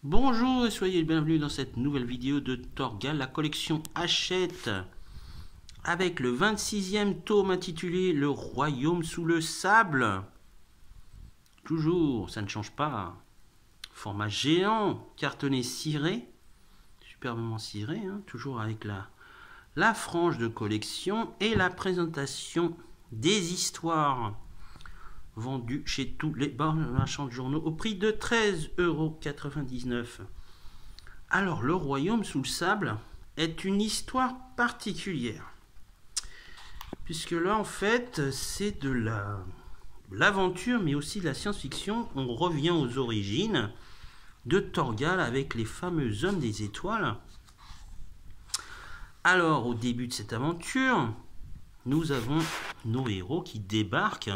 Bonjour et soyez les bienvenus dans cette nouvelle vidéo de Torgal, la collection Hachette, avec le 26e tome intitulé Le Royaume sous le sable. Toujours, ça ne change pas. Format géant, cartonné ciré, superbement ciré, hein, toujours avec la frange de collection et la présentation des histoires vendues chez tous les marchands de journaux au prix de 13,99 €. Alors, Le Royaume sous le sable est une histoire particulière, puisque là, en fait, c'est de l'aventure, mais aussi de la science-fiction. On revient aux origines de Torgal avec les fameux hommes des étoiles. Alors, au début de cette aventure, nous avons nos héros qui débarquent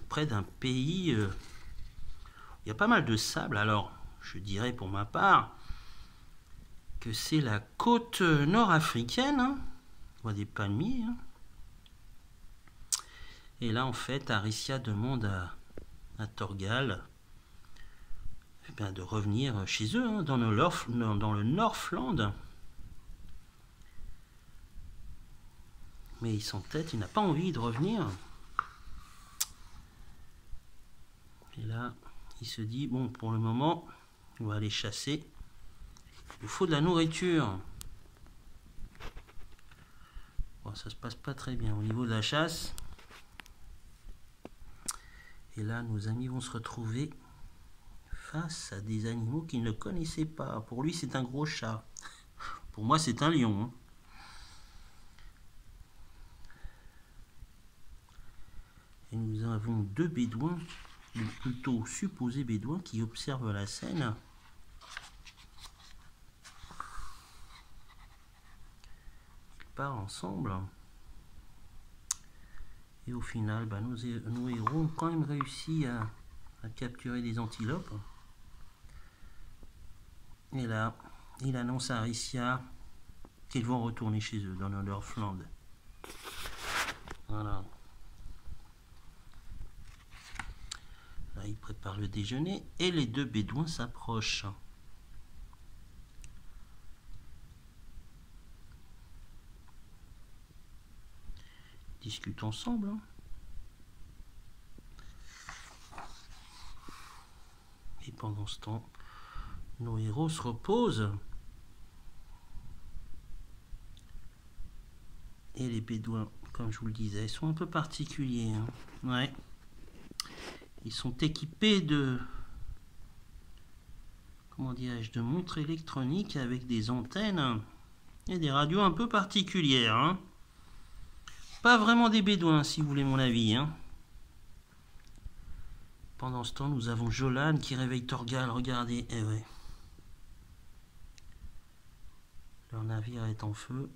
près d'un pays. Il y a pas mal de sable. Alors, je dirais pour ma part que c'est la côte nord-africaine. Hein. On voit des palmiers. Hein. Et là, en fait, Aricia demande à Torgal de revenir chez eux, hein, dans le Northland. Mais il s'entête, il n'a pas envie de revenir. Et là, il se dit, bon, pour le moment, on va aller chasser. Il faut de la nourriture. Bon, ça se passe pas très bien au niveau de la chasse. Et là, nos amis vont se retrouver face à des animaux qu'ils ne connaissaient pas. Pour lui, c'est un gros chat. Pour moi, c'est un lion. Hein. Et nous avons deux bédouins, ou plutôt supposés bédouins, qui observent la scène. Ils partent ensemble. Et au final, nos héros ont quand même réussi à capturer des antilopes. Et là, il annonce à Aricia qu'ils vont retourner chez eux, dans le Northland. Voilà. Là, il prépare le déjeuner et les deux bédouins s'approchent. Ils discutent ensemble. Hein. Et pendant ce temps, nos héros se reposent. Et les bédouins, comme je vous le disais, sont un peu particuliers. Hein. Ouais. Ils sont équipés de, comment dirais-je, de montres électroniques avec des antennes et des radios un peu particulières. Hein. Pas vraiment des bédouins, si vous voulez mon avis. Hein. Pendant ce temps, nous avons Jolan qui réveille Torgal. Regardez, eh ouais. Leur navire est en feu.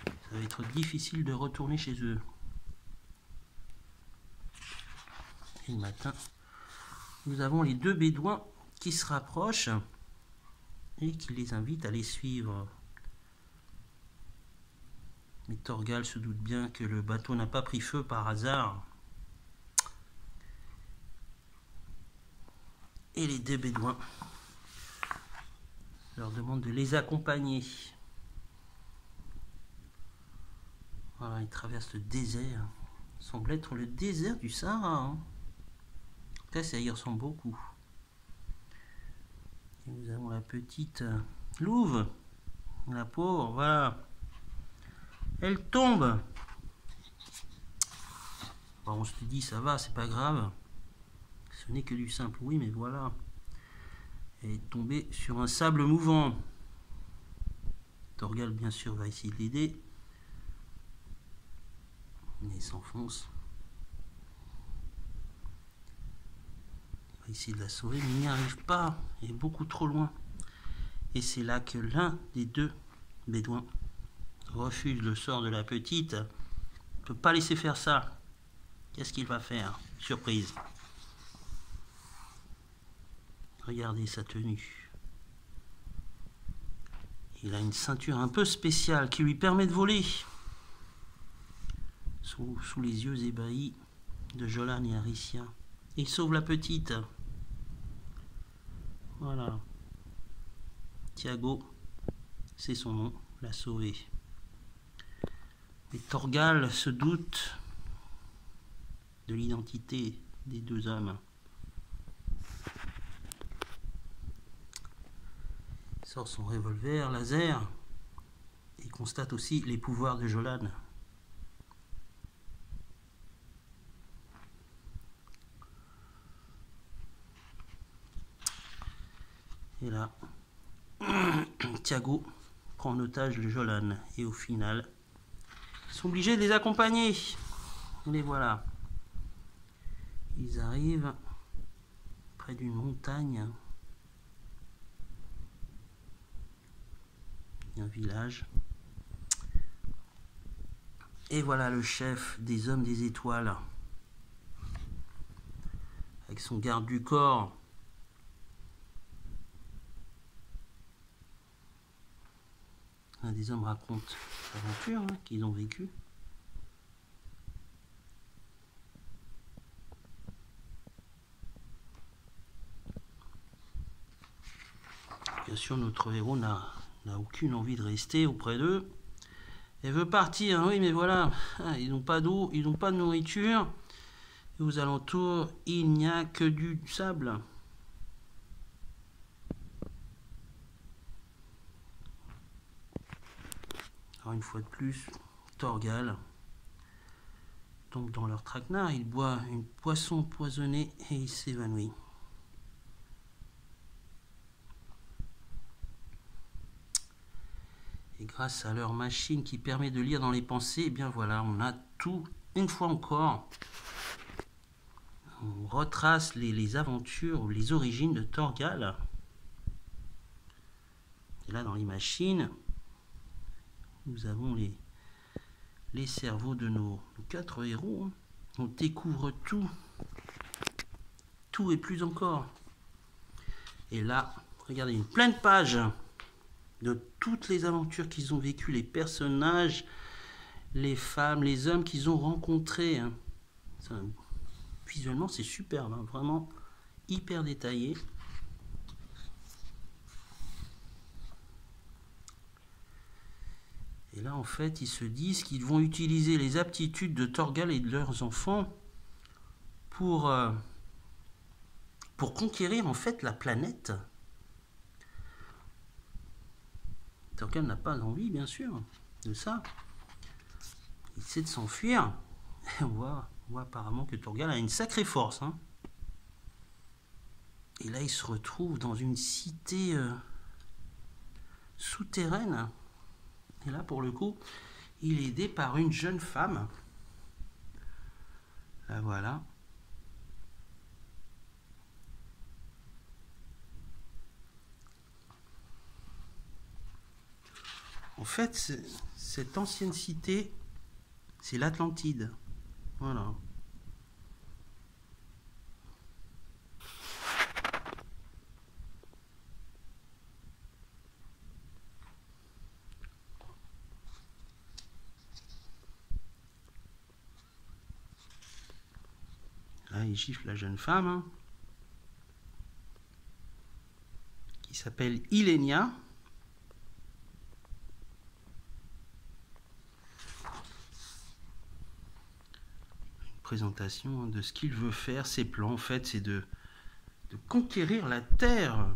Ça va être difficile de retourner chez eux. Et le matin, nous avons les deux bédouins qui se rapprochent et qui les invitent à les suivre. Mais Torgal se doute bien que le bateau n'a pas pris feu par hasard. Et les deux bédouins leur demandent de les accompagner. Voilà, ils traversent le désert. Il semble être le désert du Sahara. Hein. En tout cas, ça y ressemble beaucoup. Et nous avons la petite louve. La pauvre, voilà. Elle tombe. Bon, on se dit, ça va, c'est pas grave. Ce n'est que du simple, oui, mais voilà. Elle est tombée sur un sable mouvant. Torgal, bien sûr, va essayer de l'aider. Mais il s'enfonce. Il va essayer de la sauver, mais il n'y arrive pas. Il est beaucoup trop loin. Et c'est là que l'un des deux bédouins refuse le sort de la petite. Il ne peut pas laisser faire ça. Qu'est-ce qu'il va faire? Surprise. Regardez sa tenue. Il a une ceinture un peu spéciale qui lui permet de voler. Sous les yeux ébahis de Jolan et Aricia. Et il sauve la petite. Voilà. Thiago, c'est son nom, l'a sauvé. Et Thorgal se doute de l'identité des deux hommes. Il sort son revolver laser et constate aussi les pouvoirs de Jolan. Et là, Thiago prend en otage le Jolan et au final, ils sont obligés de les accompagner. Les voilà. Ils arrivent près d'une montagne. Un village. Et voilà le chef des hommes des étoiles. Avec son garde du corps. Un des hommes raconte l'aventure qu'ils ont vécue. Bien sûr, notre héros n'a aucune envie de rester auprès d'eux. Elle veut partir, oui, mais voilà, ils n'ont pas d'eau, ils n'ont pas de nourriture. Et aux alentours, il n'y a que du sable. Alors, une fois de plus, Thorgal tombe dans leur traquenard, il boit une poisson empoisonnée et il s'évanouit. Et grâce à leur machine qui permet de lire dans les pensées, eh bien voilà, on a tout, une fois encore. On retrace les aventures, les origines de Thorgal. Et là, dans les machines, nous avons les cerveaux de nos 4 héros. On découvre tout. Tout et plus encore. Et là, regardez, une pleine page de toutes les aventures qu'ils ont vécues, les personnages, les femmes, les hommes qu'ils ont rencontrés. Visuellement, c'est superbe, vraiment hyper détaillé. Et là, en fait, ils se disent qu'ils vont utiliser les aptitudes de Thorgal et de leurs enfants pour conquérir, en fait, la planète. Thorgal n'a pas envie, bien sûr, de ça. Il essaie de s'enfuir. Et on voit apparemment que Thorgal a une sacrée force. Et là, il se retrouve dans une cité souterraine. Et là, pour le coup, il est aidé par une jeune femme. Là, voilà. En fait, cette ancienne cité, c'est l'Atlantide. Voilà. Là, il gifle la jeune femme qui s'appelle Ilenia. Une présentation de ce qu'il veut faire, ses plans. En fait, c'est de conquérir la Terre.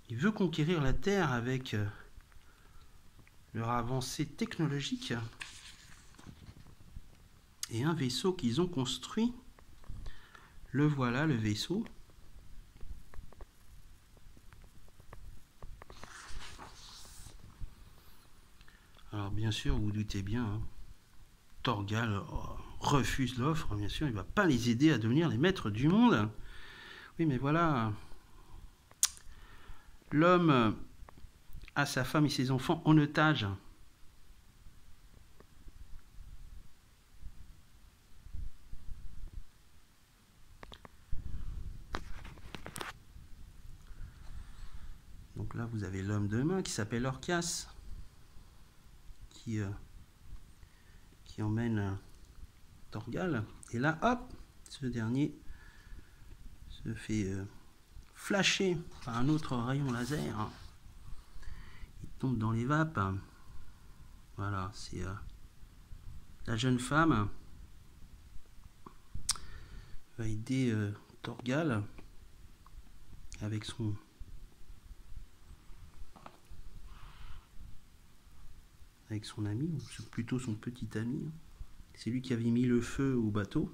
Il veut conquérir la Terre avec leur avancée technologique et un vaisseau qu'ils ont construit. Le voilà, le vaisseau. Alors bien sûr, vous vous doutez bien, Thorgal refuse l'offre. Bien sûr, il ne va pas les aider à devenir les maîtres du monde. Oui, mais voilà, l'homme a sa femme et ses enfants en otage. Donc là, vous avez l'homme de main qui s'appelle Orcas, qui emmène Thorgal. Et là, hop, ce dernier se fait flasher par un autre rayon laser. Il tombe dans les vapes. Voilà, c'est la jeune femme va aider Thorgal avec son ami, ou plutôt son petit ami. C'est lui qui avait mis le feu au bateau.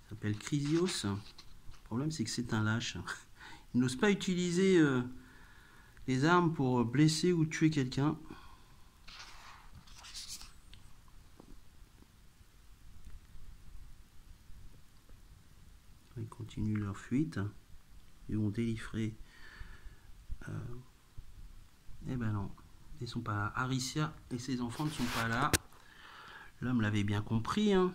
Il s'appelle Chrysios. Le problème, c'est que c'est un lâche. Il n'ose pas utiliser les armes pour blesser ou tuer quelqu'un. Ils continuent leur fuite. Ils vont délivrer. Eh ben non, ils sont pas là. Aricia et ses enfants ne sont pas là. L'homme l'avait bien compris. Hein.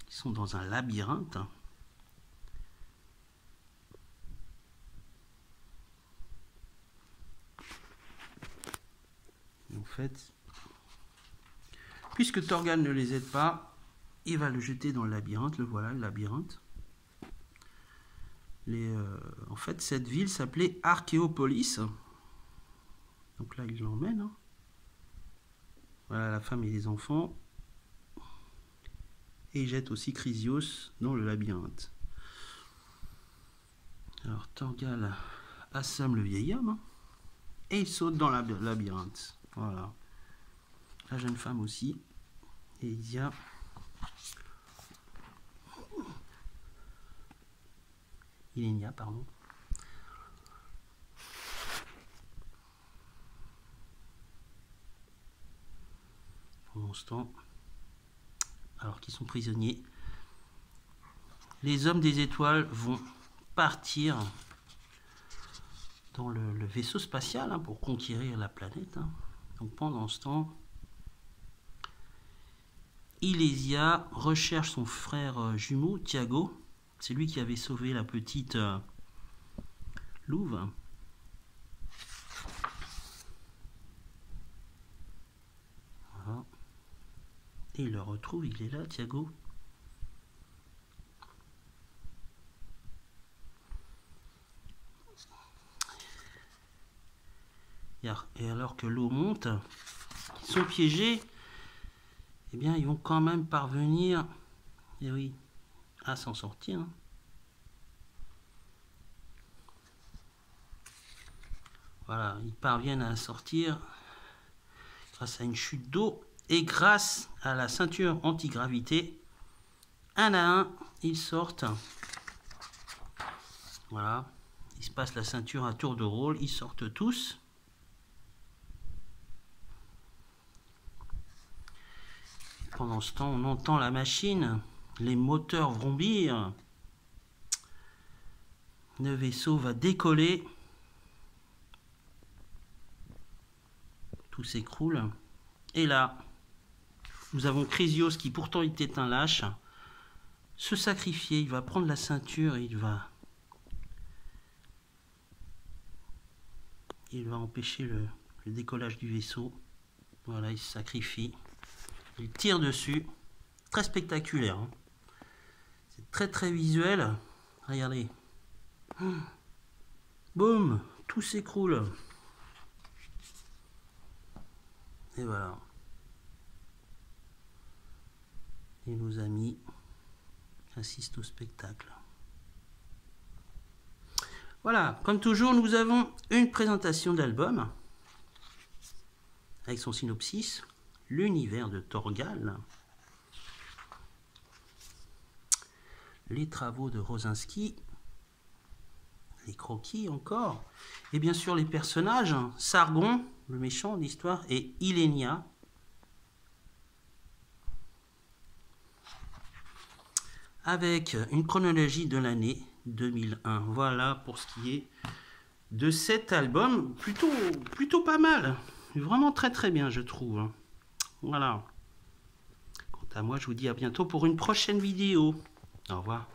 Ils sont dans un labyrinthe. Et en fait, puisque Thorgal ne les aide pas, il va le jeter dans le labyrinthe. Le voilà, le labyrinthe. En fait, cette ville s'appelait Archéopolis. Donc là, il l'emmène. Hein. Voilà la femme et les enfants. Et il jette aussi Chrysios dans le labyrinthe. Alors Thorgal assomme le vieil homme. Hein, et il saute dans le labyrinthe. Voilà. La jeune femme aussi. Et il y a... Ilenia, pardon. Pendant ce temps, alors qu'ils sont prisonniers, les hommes des étoiles vont partir dans le vaisseau spatial hein, pour conquérir la planète. Hein. Donc pendant ce temps, Ilésia recherche son frère jumeau, Thiago. C'est lui qui avait sauvé la petite louve. Voilà. Et il le retrouve, il est là, Thiago. Et alors que l'eau monte, ils sont piégés, eh bien ils vont quand même parvenir, eh oui, à s'en sortir. Voilà, ils parviennent à sortir grâce à une chute d'eau et grâce à la ceinture antigravité. Un à un, ils sortent. Voilà, ils se passent la ceinture à tour de rôle, ils sortent tous. Pendant ce temps, on entend la machine, les moteurs vrombir. Le vaisseau va décoller. Tout s'écroule. Et là, nous avons Chrysios qui pourtant était un lâche, se sacrifier. Il va prendre la ceinture et il va empêcher le décollage du vaisseau. Voilà, il se sacrifie. Il tire dessus. Très spectaculaire. Hein. C'est très très visuel. Regardez. Boum, tout s'écroule. Et voilà. Et nos amis assistent au spectacle. Voilà, comme toujours, nous avons une présentation d'album avec son synopsis, l'univers de Thorgal, les travaux de Rosinski, les croquis encore, et bien sûr les personnages, Sargon, le méchant de l'histoire, et Ilenia. Avec une chronologie de l'année 2001. Voilà pour ce qui est de cet album. Plutôt pas mal. Vraiment très très bien, je trouve. Voilà. Quant à moi, je vous dis à bientôt pour une prochaine vidéo. Au revoir.